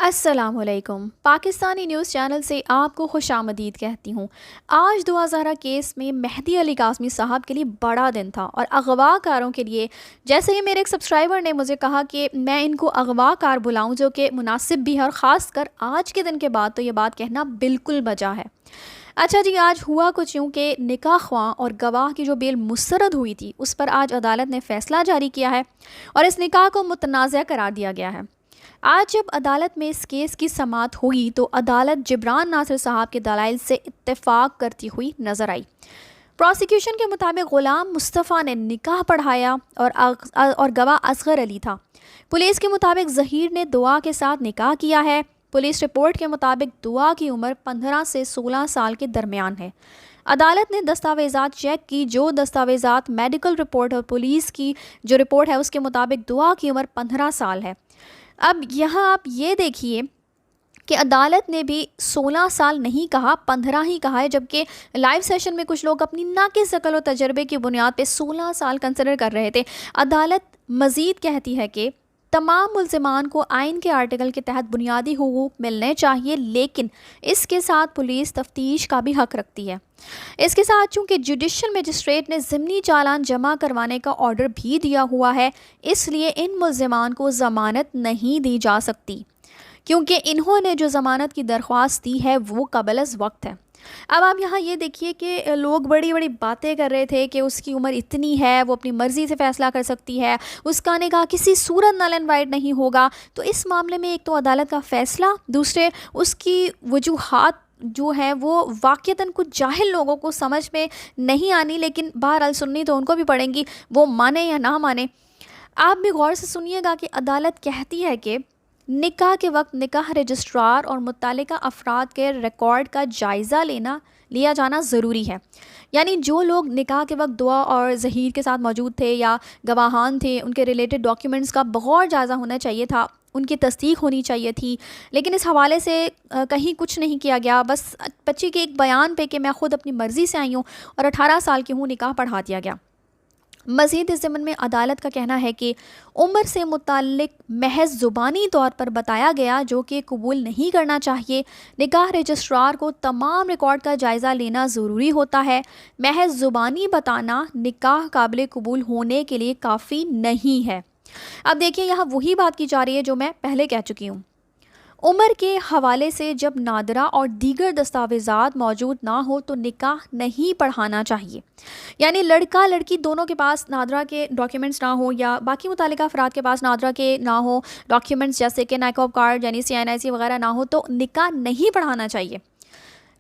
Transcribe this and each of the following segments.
السلام علیکم، Pakistani news channel سے آپ کو خوش آمدید کہتی ہوں۔ آج 2000 کیس میں مہدی علی قاسمی صاحب کے لیے بڑا دن تھا اور اغوا کاروں کے لیے، جیسے ہی میرے ایک سبسکرائبر نے مجھے کہا کہ میں ان کو اغوا کار بلاؤں، جو کہ مناسب بھی ہے اور خاص کر آج کے دن کے بعد تو یہ بات کہنا بالکل بجا ہے۔ اچھا جی، آج ہوا کچھ یوں کہ نکاح خواں اور گواہ کی جو بیل مسترد ہوئی تھی اس پر آج عدالت نے فیصلہ جاری کیا ہے اور اس نکاح کو متنازع قرار دیا گیا ہے۔ آج جب عدالت میں اس کیس کی سماعت ہوئی تو عدالت جبران ناصر صاحب کے دلائل سے اتفاق کرتی ہوئی نظر آئی۔ پروسیکیوشن کے مطابق غلام مصطفیٰ نے نکاح پڑھایا اور گواہ اصغر علی تھا۔ پولیس کے مطابق ظہیر نے دعا کے ساتھ نکاح کیا ہے۔ پولیس رپورٹ کے مطابق دعا کی عمر 15 سے 16 سال کے درمیان ہے۔ عدالت نے دستاویزات چیک کی، جو دستاویزات میڈیکل رپورٹ اور پولیس کی جو رپورٹ ہے اس کے مطابق دعا کی عمر 15 سال ہے۔ اب یہاں آپ یہ دیکھیے کہ عدالت نے بھی 16 سال نہیں کہا، 15 ہی کہا ہے، جبکہ لائیو سیشن میں کچھ لوگ اپنی ناقص عقل و تجربے کی بنیاد پہ 16 سال کنسیڈر کر رہے تھے۔ عدالت مزید کہتی ہے کہ تمام ملزمان کو آئین کے آرٹیکل کے تحت بنیادی حقوق ملنے چاہیے، لیکن اس کے ساتھ پولیس تفتیش کا بھی حق رکھتی ہے۔ اس کے ساتھ چونکہ جوڈیشل مجسٹریٹ نے ضمنی چالان جمع کروانے کا آرڈر بھی دیا ہوا ہے، اس لیے ان ملزمان کو ضمانت نہیں دی جا سکتی، کیونکہ انہوں نے جو ضمانت کی درخواست دی ہے وہ قبل از وقت ہے۔ اب آپ یہاں یہ دیکھیے کہ لوگ بڑی بڑی باتیں کر رہے تھے کہ اس کی عمر اتنی ہے، وہ اپنی مرضی سے فیصلہ کر سکتی ہے، اس کا نکاح کسی صورت نل اینڈ وائڈ نہیں ہوگا۔ تو اس معاملے میں ایک تو عدالت کا فیصلہ، دوسرے اس کی وجوہات جو ہیں وہ واقعتاً کچھ جاہل لوگوں کو سمجھ میں نہیں آنی، لیکن بہرحال سننی تو ان کو بھی پڑیں گی، وہ مانے یا نہ مانے۔ آپ بھی غور سے سنیے گا کہ عدالت کہتی ہے کہ نکاح کے وقت نکاح رجسٹرار اور متعلقہ افراد کے ریکارڈ کا جائزہ لیا جانا ضروری ہے۔ یعنی جو لوگ نکاح کے وقت دعا اور ظہیر کے ساتھ موجود تھے یا گواہان تھے، ان کے ریلیٹڈ ڈاکیومنٹس کا بغور جائزہ ہونا چاہیے تھا، ان کی تصدیق ہونی چاہیے تھی، لیکن اس حوالے سے کہیں کچھ نہیں کیا گیا۔ بس بچی کے ایک بیان پہ کہ میں خود اپنی مرضی سے آئی ہوں اور 18 سال کی ہوں، نکاح پڑھا دیا گیا۔ مزید اس ضمن میں عدالت کا کہنا ہے کہ عمر سے متعلق محض زبانی طور پر بتایا گیا، جو کہ قبول نہیں کرنا چاہیے۔ نکاح رجسٹرار کو تمام ریکارڈ کا جائزہ لینا ضروری ہوتا ہے۔ محض زبانی بتانا نکاح قابل قبول ہونے کے لیے کافی نہیں ہے۔ اب دیکھیے یہاں وہی بات کی جا رہی ہے جو میں پہلے کہہ چکی ہوں۔ عمر کے حوالے سے جب نادرہ اور دیگر دستاویزات موجود نہ ہو تو نکاح نہیں پڑھانا چاہیے۔ یعنی لڑکا لڑکی دونوں کے پاس نادرہ کے ڈاکیومنٹس نہ ہو یا باقی متعلقہ افراد کے پاس نادرہ کے نہ ہو ڈاکیومنٹس، جیسے کہ نیکوب کارڈ یعنی CNIC وغیرہ نہ ہو، تو نکاح نہیں پڑھانا چاہیے۔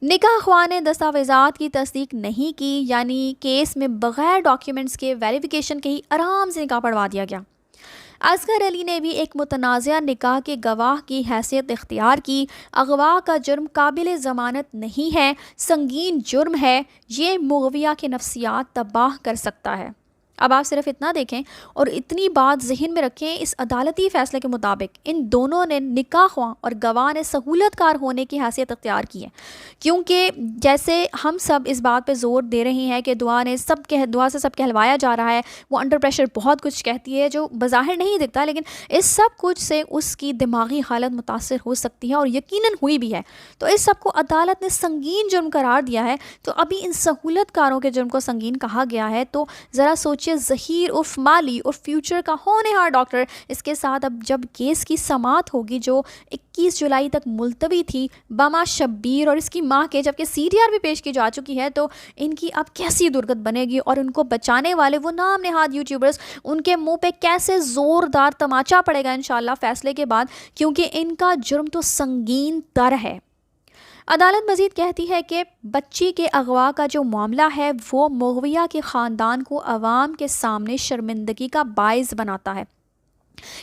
نکاح خواہ نے دستاویزات کی تصدیق نہیں کی، یعنی کیس میں بغیر ڈاکیومنٹس کے ویریفیکیشن کے ہی آرام سے نکاح پڑھوا دیا گیا۔ اصغر علی نے بھی ایک متنازع نکاح کے گواہ کی حیثیت اختیار کی۔ اغوا کا جرم قابل ضمانت نہیں ہے، سنگین جرم ہے، یہ مغویہ کے نفسیات تباہ کر سکتا ہے۔ اب آپ صرف اتنا دیکھیں اور اتنی بات ذہن میں رکھیں، اس عدالتی فیصلے کے مطابق ان دونوں نے نکاح خواہ اور گواہ نے سہولت کار ہونے کی حیثیت اختیار کی ہے، کیونکہ جیسے ہم سب اس بات پہ زور دے رہے ہیں کہ دعا سے سب کہلوایا جا رہا ہے، وہ انڈر پریشر بہت کچھ کہتی ہے جو بظاہر نہیں دکھتا، لیکن اس سب کچھ سے اس کی دماغی حالت متاثر ہو سکتی ہے اور یقیناً ہوئی بھی ہے۔ تو اس سب کو عدالت نے سنگین جرم قرار دیا ہے۔ تو ابھی ان سہولت کاروں کے جرم کو سنگین کہا گیا ہے، تو ذرا سوچیے ظہیر عرف مالی اور فیوچر کا ہونہار ڈاکٹر، اس کے ساتھ اب جب کیس کی سماعت ہوگی جو 21 جولائی تک ملتوی تھی، بما شبیر اور اس کی ماں کے، جبکہ CDR بھی پیش کی جا چکی ہے، تو ان کی اب کیسی درگت بنے گی اور ان کو بچانے والے وہ نام نہاد یوٹیوبرز، ان کے منہ پہ کیسے زوردار تماچا پڑے گا انشاءاللہ فیصلے کے بعد، کیونکہ ان کا جرم تو سنگین تر ہے۔ عدالت مزید کہتی ہے کہ بچی کے اغوا کا جو معاملہ ہے وہ مغویہ کے خاندان کو عوام کے سامنے شرمندگی کا باعث بناتا ہے۔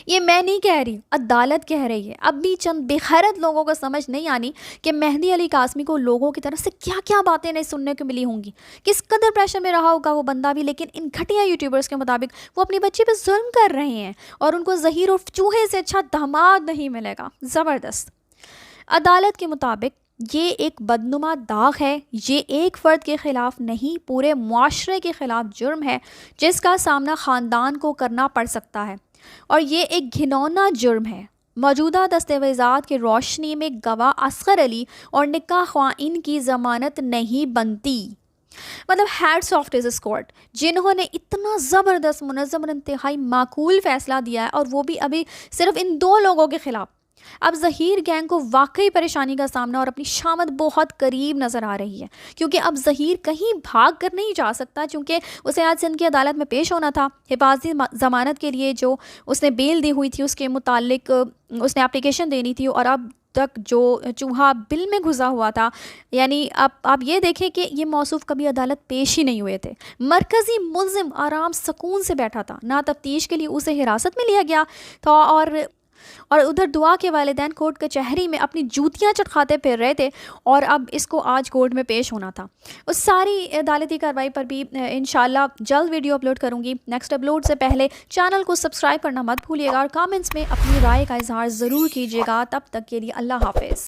یہ میں نہیں کہہ رہی، عدالت کہہ رہی ہے۔ اب بھی چند بے خیرت لوگوں کو سمجھ نہیں آنی کہ مہدی علی قاسمی کو لوگوں کی طرف سے کیا کیا باتیں نہیں سننے کو ملی ہوں گی، کس قدر پریشر میں رہا ہوگا وہ بندہ بھی، لیکن ان گھٹیا یوٹیوبرز کے مطابق وہ اپنی بچی پہ ظلم کر رہے ہیں اور ان کو ظہیر اور چوہے سے اچھا داماد نہیں ملے گا۔ زبردست۔ عدالت کے مطابق یہ ایک بدنما داغ ہے، یہ ایک فرد کے خلاف نہیں پورے معاشرے کے خلاف جرم ہے جس کا سامنا خاندان کو کرنا پڑ سکتا ہے، اور یہ ایک گھناؤنا جرم ہے۔ موجودہ دستاویزات کی روشنی میں گواہ اصغر علی اور نکاح خواہین کی ضمانت نہیں بنتی۔ مطلب ہیڈس آف دس کورٹ، جنہوں نے اتنا زبردست، منظم اور انتہائی معقول فیصلہ دیا ہے، اور وہ بھی ابھی صرف ان 2 لوگوں کے خلاف۔ اب ظہیر گینگ کو واقعی پریشانی کا سامنا اور اپنی شامت بہت قریب نظر آ رہی ہے، کیونکہ اب ظہیر کہیں بھاگ کر نہیں جا سکتا، چونکہ اسے آج سندھ کی عدالت میں پیش ہونا تھا حفاظتی ضمانت کے لیے۔ جو اس نے بیل دی ہوئی تھی اس کے متعلق اس نے اپلیکیشن دینی تھی، اور اب تک جو چوہا بل میں گھسا ہوا تھا، یعنی اب آپ یہ دیکھیں کہ یہ موصوف کبھی عدالت پیش ہی نہیں ہوئے تھے۔ مرکزی ملزم آرام سکون سے بیٹھا تھا، نہ تفتیش کے لیے اسے حراست میں لیا گیا تھا، اور ادھر دعا کے والدین کورٹ کچہری میں اپنی جوتیاں چٹکھاتے پھر رہے تھے، اور اب اس کو آج کورٹ میں پیش ہونا تھا۔ اس ساری عدالتی کارروائی پر بھی انشاءاللہ جلد ویڈیو اپلوڈ کروں گی۔ نیکسٹ اپلوڈ سے پہلے چینل کو سبسکرائب کرنا مت بھولیے گا، اور کامنٹس میں اپنی رائے کا اظہار ضرور کیجیے گا۔ تب تک کے لیے اللہ حافظ۔